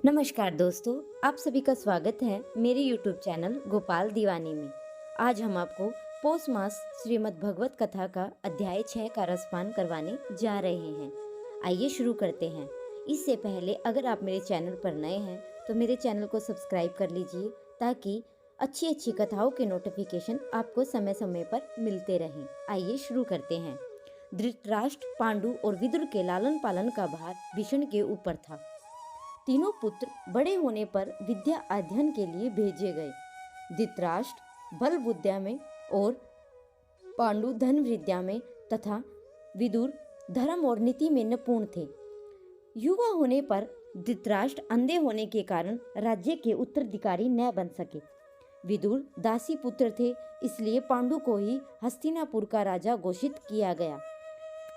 नमस्कार दोस्तों, आप सभी का स्वागत है मेरे YouTube चैनल गोपाल दीवानी में। आज हम आपको पौष मास श्रीमद् भगवत कथा का अध्याय 6 का रसपान करवाने जा रहे हैं। आइए शुरू करते हैं। इससे पहले अगर आप मेरे चैनल पर नए हैं तो मेरे चैनल को सब्सक्राइब कर लीजिए ताकि अच्छी कथाओं के नोटिफिकेशन आपको समय समय पर मिलते रहें। आइए शुरू करते हैं। धृतराष्ट्र, पांडु और विदुर के लालन पालन का भार भीषण के ऊपर था। तीनों पुत्र बड़े होने पर विद्या अध्ययन के लिए भेजे गए। धृतराष्ट्र बल विद्या में और पांडु धन विद्या में तथा विदुर धर्म और नीति में निपुण थे। युवा होने पर धृतराष्ट्र अंधे होने के कारण राज्य के उत्तराधिकारी न बन सके। विदुर दासी पुत्र थे, इसलिए पांडु को ही हस्तिनापुर का राजा घोषित किया गया।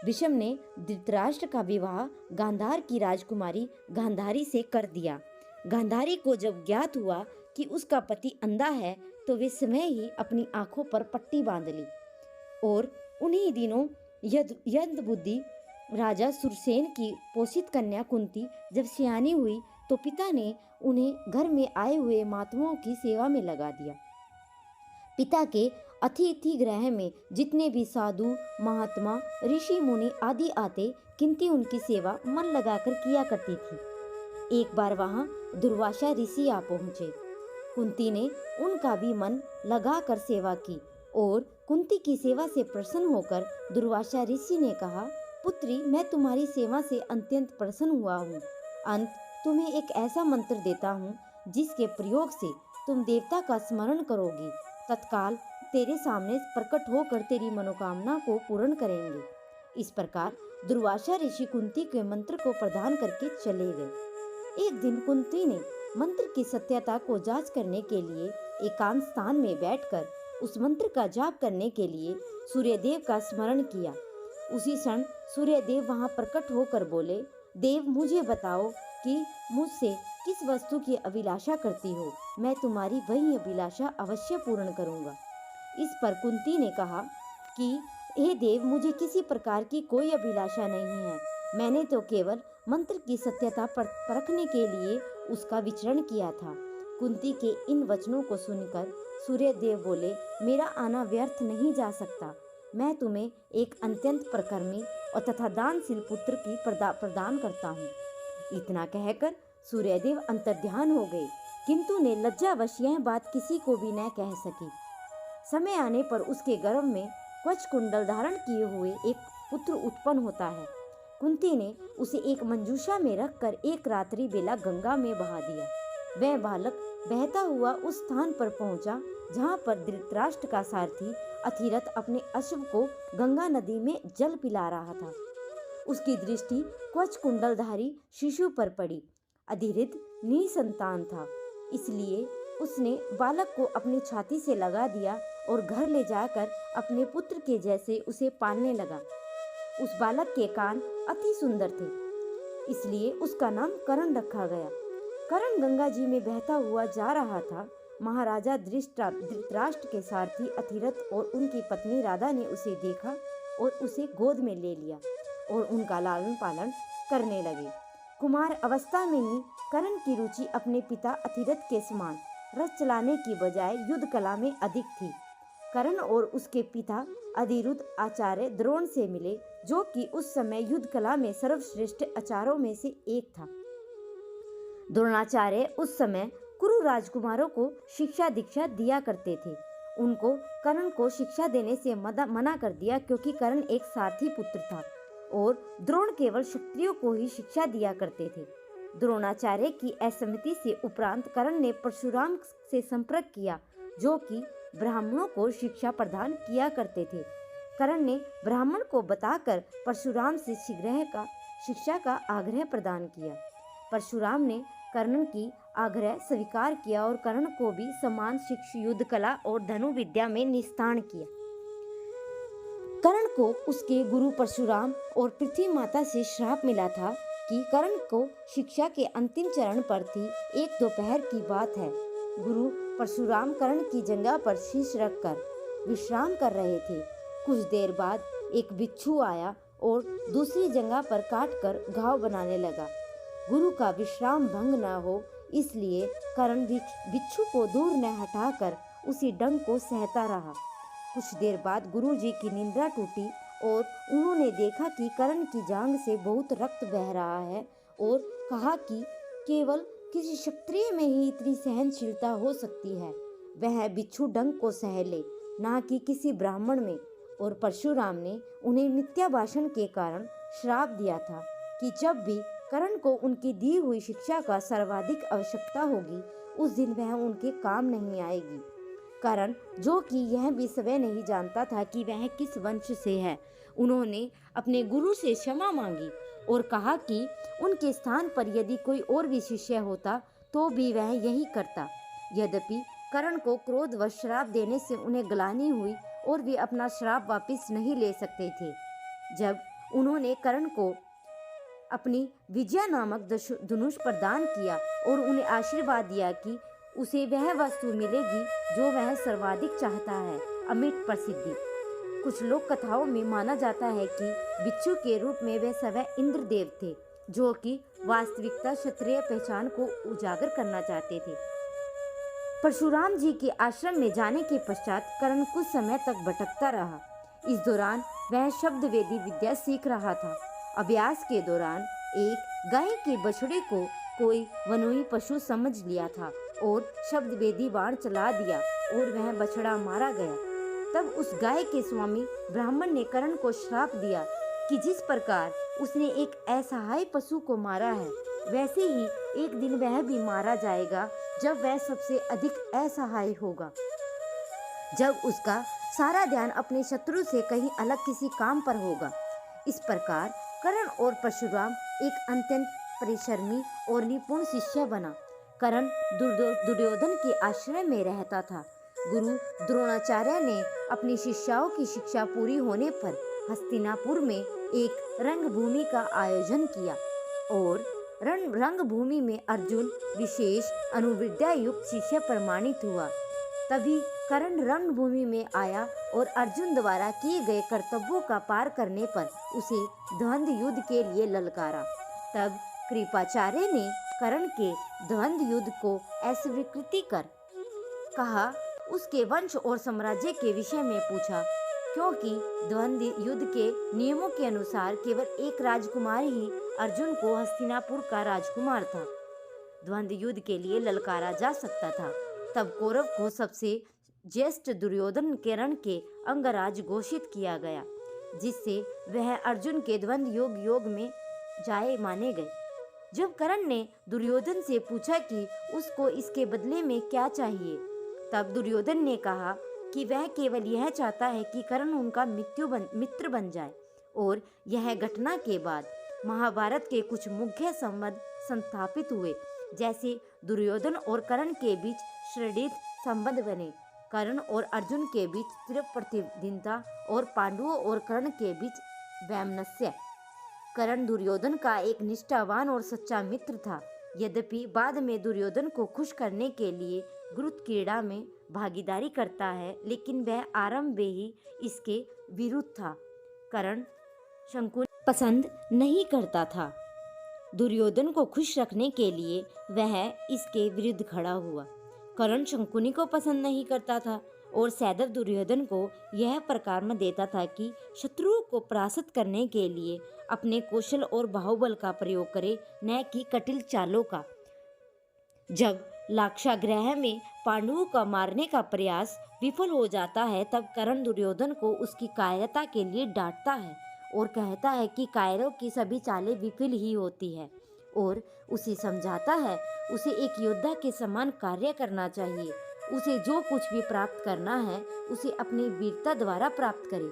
भीष्म ने धृतराष्ट्र का विवाह गांधार की राजकुमारी गांधारी से कर दिया। गांधारी को जब ज्ञात हुआ कि उसका पति अंधा है तो वे स्वयं ही अपनी आंखों पर पट्टी बांध ली और उन्हीं दिनों यद बुद्धि राजा सुरसेन की पोषित कन्या कुंती जब सियानी हुई तो पिता ने उन्हें घर में आए हुए महात्माओं की सेवा में लगा दिया। पिता के अतिथि गृह में जितने भी साधु, महात्मा, ऋषि मुनि आदि आते, कुंती उनकी सेवा मन लगाकर किया करती थी। एक बार वहां दुर्वासा ऋषि आ पहुंचे। कुंती ने उनका भी मन लगाकर सेवा की और कुंती की सेवा से प्रसन्न होकर दुर्वासा ऋषि ने कहा, पुत्री, मैं तुम्हारी सेवा से अत्यंत प्रसन्न हुआ हूँ। अंत तुम्हें एक ऐसा मंत्र देता हूँ जिसके प्रयोग से तुम देवता का स्मरण करोगी, तत्काल तेरे सामने प्रकट होकर तेरी मनोकामना को पूर्ण करेंगे। इस प्रकार दुर्वासा ऋषि कुंती के मंत्र को प्रदान करके चले गए। एक दिन कुंती ने मंत्र की सत्यता को जांच करने के लिए एकांत स्थान में बैठकर उस मंत्र का जाप करने के लिए सूर्यदेव का स्मरण किया। उसी क्षण सूर्यदेव वहां प्रकट होकर बोले, देव, मुझे बताओ कि मुझसे किस वस्तु की अभिलाषा करती हो, मैं तुम्हारी वही अभिलाषा अवश्य पूर्ण करूंगा। इस पर कुंती ने कहा कि हे देव, मुझे किसी प्रकार की कोई अभिलाषा नहीं है। मैंने तो केवल मंत्र की सत्यता परखने के लिए उसका विचरण किया था। कुंती के इन वचनों को सुनकर सूर्यदेव बोले, मेरा आना व्यर्थ नहीं जा सकता। मैं तुम्हें एक अत्यंत प्रकर्मी और तथा दानशील पुत्र की प्रदान करता हूँ। इतना कहकर सूर्यदेव अंतर्ध्यान हो गए, किंतु ने लज्जावश यह बात किसी को भी न कह सकी। समय आने पर उसके गर्भ में कवच कुंडल धारण किए हुए एक पुत्र उत्पन्न होता है। कुंती ने उसे एक मंजूषा में रखकर एक रात्रि बेला गंगा में बहा दिया। वह बालक बहता हुआ उस स्थान पर पहुंचा जहां पर धृतराष्ट्र का सारथी अथिरथ अपने अश्व को गंगा नदी में जल पिला रहा था। उसकी दृष्टि कवच कुंडलधारी शिशु पर पड़ी। अथिरथ निसंतान था, इसलिए उसने बालक को अपनी छाती से लगा दिया और घर ले जाकर अपने पुत्र के जैसे उसे पालने लगा। उस बालक के कान अति सुंदर थे, इसलिए उसका नाम कर्ण रखा गया। कर्ण गंगा जी में बहता हुआ जा रहा था। महाराजा धृतराष्ट्र के सारथी अथिरथ और उनकी पत्नी राधा ने उसे देखा और उसे गोद में ले लिया और उनका लालन पालन करने लगे। कुमार अवस्था में ही कर्ण की रुचि अपने पिता अथिरथ के समान रथ चलाने की बजाय युद्ध कला में अधिक थी। कर्ण और उसके पिता अनिरुद्ध आचार्य द्रोण से मिले, जो कि उस समय युद्ध कला में सर्वश्रेष्ठ आचार्यों में से एक था। द्रोणाचार्य उस समय कुरु राजकुमारों को शिक्षा दीक्षा दिया करते थे। उनको कर्ण को शिक्षा देने से मना कर दिया, क्योंकि कर्ण एक सारथी पुत्र था और द्रोण केवल क्षत्रियों को ही शिक्षा दिया करते थे। द्रोणाचार्य की असहमति से उपरांत कर्ण ने परशुराम से संपर्क किया, जो कि ब्राह्मणों को शिक्षा प्रदान किया करते थे। कर्ण ने ब्राह्मण को बताकर परशुराम से शिक्षा का आग्रह प्रदान किया। परशुराम ने कर्ण की आग्रह स्वीकार किया और कर्ण को भी समान शिक्षा, युद्ध कला और धनु विद्या में निस्तारण किया। कर्ण को उसके गुरु परशुराम और पृथ्वी माता से श्राप मिला था कि कर्ण को शिक्षा के अंतिम चरण पर थी। एक दोपहर की बात है। गुरु परशुराम कर्ण की जंघा पर शीश रखकर विश्राम कर रहे थे। कुछ देर बाद एक बिच्छू आया और दूसरी जगह पर काटकर घाव बनाने लगा। गुरु का विश्राम भंग न हो, इसलिए कर्ण बिच्छू को दूर न हटाकर उसी डंक को सहता रहा। कुछ देर बाद गुरु जी की निंद्रा टूटी और उन्होंने देखा कि कर्ण की जांघ से बहुत रक्त बह रहा है और कहा कि केवल किसी क्षत्रिय में ही इतनी सहनशीलता हो सकती है, वह बिच्छू डंक को सह ले, ना कि किसी ब्राह्मण में। और परशुराम ने उन्हें मिथ्या भाषण के कारण श्राप दिया था कि जब भी कर्ण को उनकी दी हुई शिक्षा का सर्वाधिक आवश्यकता होगी, उस दिन वह उनके काम नहीं आएगी। कर्ण, जो कि यह भी स्वयं नहीं जानता था कि वह किस वंश से है, उन्होंने अपने गुरु से क्षमा मांगी और कहा कि उनके स्थान पर यदि कोई और भी शिष्य होता तो भी वह यही करता। यद्यपि कर्ण को क्रोधवश श्राप देने से उन्हें ग्लानि हुई और वे अपना श्राप वापस नहीं ले सकते थे। जब उन्होंने कर्ण को अपनी विजया नामक धनुष प्रदान किया और उन्हें आशीर्वाद दिया कि उसे वह वस्तु मिलेगी जो वह सर्वाधिक चाहता है, अमिट प्रसिद्धि। कुछ लोक कथाओं में माना जाता है कि बिच्छू के रूप में वे स्वयं इंद्रदेव थे, जो कि वास्तविकता क्षत्रिय पहचान को उजागर करना चाहते थे। परशुराम जी के आश्रम में जाने के पश्चात कर्ण कुछ समय तक भटकता रहा। इस दौरान वह शब्द वेदी विद्या सीख रहा था। अभ्यास के दौरान एक गाय के बछड़े को कोई वनोई पशु समझ लिया था और शब्द वेदी बाण चला दिया और वह बछड़ा मारा गया। तब उस गाय के स्वामी ब्राह्मण ने कर्ण को श्राप दिया कि जिस प्रकार उसने एक असहाय पशु को मारा है, वैसे ही एक दिन वह भी मारा जाएगा जब वह सबसे अधिक असहाय होगा, जब उसका सारा ध्यान अपने शत्रु से कहीं अलग किसी काम पर होगा। इस प्रकार कर्ण और परशुराम एक अत्यंत परिश्रमी और निपुण शिष्य बना। कर्ण दुर्योधन के आश्रय में रहता था। गुरु द्रोणाचार्य ने अपनी शिष्याओं की शिक्षा पूरी होने पर हस्तिनापुर में एक रंगभूमि का आयोजन किया और रंगभूमि में अर्जुन विशेष अनुविद्या युक्त शिष्य प्रमाणित हुआ। तभी कर्ण रंगभूमि में आया और अर्जुन द्वारा किए गए कर्तव्यों का पार करने पर उसे द्वंद्व युद्ध के लिए ललकारा। तब कृपाचार्य ने कर्ण के द्वंद्व युद्ध को अस्वीकृति कर कहा उसके वंश और साम्राज्य के विषय में पूछा, क्योंकि द्वंद्व युद्ध के नियमों के अनुसार केवल एक राजकुमार ही अर्जुन को हस्तिनापुर का राजकुमार था। द्वंद्व युद्ध के लिए ललकारा जा सकता था। तब कौरव को सबसे ज्येष्ठ दुर्योधन कर्ण के अंगराज घोषित किया गया, जिससे वह अर्जुन के द्वंद्व योग में जाए माने गए। जब कर्ण ने दुर्योधन से पूछा कि उसको इसके बदले में क्या चाहिए, तब दुर्योधन ने कहा कि वह केवल यह चाहता है कि कर्ण उनका मित्र बन जाए। और यह घटना के बाद महाभारत के कुछ मुख्य संबंध स्थापित हुए, जैसे दुर्योधन और कर्ण के बीच सुदृढ़ संबंध बने, कर्ण और अर्जुन के बीच तीव्र प्रतिद्वंद्विता और पांडवों और कर्ण के बीच वैमनस्य। कर्ण दुर्योधन का एक निष्ठावान और सच्चा मित्र था। यद्यपि बाद में दुर्योधन को खुश करने के लिए गुरुत क्रीड़ा में भागीदारी करता है, लेकिन वह आरंभ में ही इसके विरुद्ध था। कर्ण शंकुनी पसंद नहीं करता था। दुर्योधन को खुश रखने के लिए वह इसके विरुद्ध खड़ा हुआ। कर्ण शंकुनी को पसंद नहीं करता था और सदैव दुर्योधन को यह परामर्श देता था कि शत्रुओं को परास्त करने के लिए अपने कौशल और बाहुबल का प्रयोग करे, न कि कुटिल चालों का। जब लाक्षागृह में पांडवों का मारने का प्रयास विफल हो जाता है, तब कर्ण दुर्योधन को उसकी कायरता के लिए डांटता है और कहता है कि कायरों की सभी चालें विफल ही होती है, और उसे समझाता है उसे एक योद्धा के समान कार्य करना चाहिए। उसे जो कुछ भी प्राप्त करना है उसे अपनी वीरता द्वारा प्राप्त करे।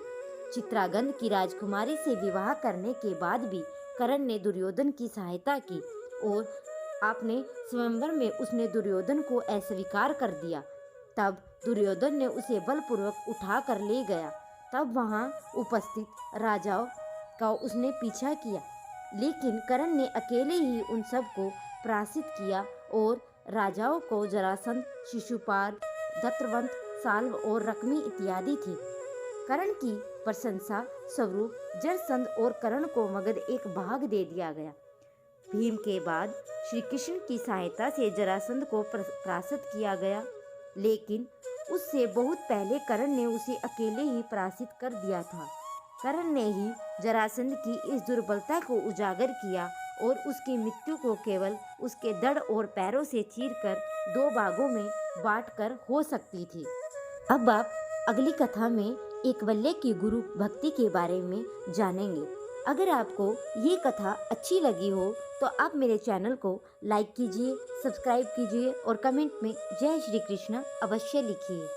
चित्रांगद की राजकुमारी से विवाह करने के बाद भी कर्ण ने दुर्योधन की सहायता की और आपने स्वयंवर में उसने दुर्योधन को अस्वीकार कर दिया। तब दुर्योधन ने उसे बलपूर्वक उठा कर ले गया। तब वहां उपस्थित राजाओं का उसने पीछा किया, लेकिन कर्ण ने अकेले ही उन सब को पराजित किया और राजाओं को जरासंध, शिशुपाल, दत्रवंत, साल्व और रक्मी इत्यादि थे। कर्ण की प्रशंसा स्वरूप जरासंध और कर्ण को मगध एक भाग दे दिया गया। भीम के बाद श्री कृष्ण की सहायता से जरासंध को परास्त किया गया, लेकिन उससे बहुत पहले कर्ण ने उसे अकेले ही पराजित कर दिया था। कर्ण ने ही जरासंध की इस दुर्बलता को उजागर किया और उसकी मृत्यु को केवल उसके धड़ और पैरों से चीरकर 2 भागों में बांटकर हो सकती थी। अब आप अगली कथा में एकवल्य की गुरु भक्ति के बारे में जानेंगे। अगर आपको ये कथा अच्छी लगी हो तो आप मेरे चैनल को लाइक कीजिए, सब्सक्राइब कीजिए और कमेंट में जय श्री कृष्ण अवश्य लिखिए।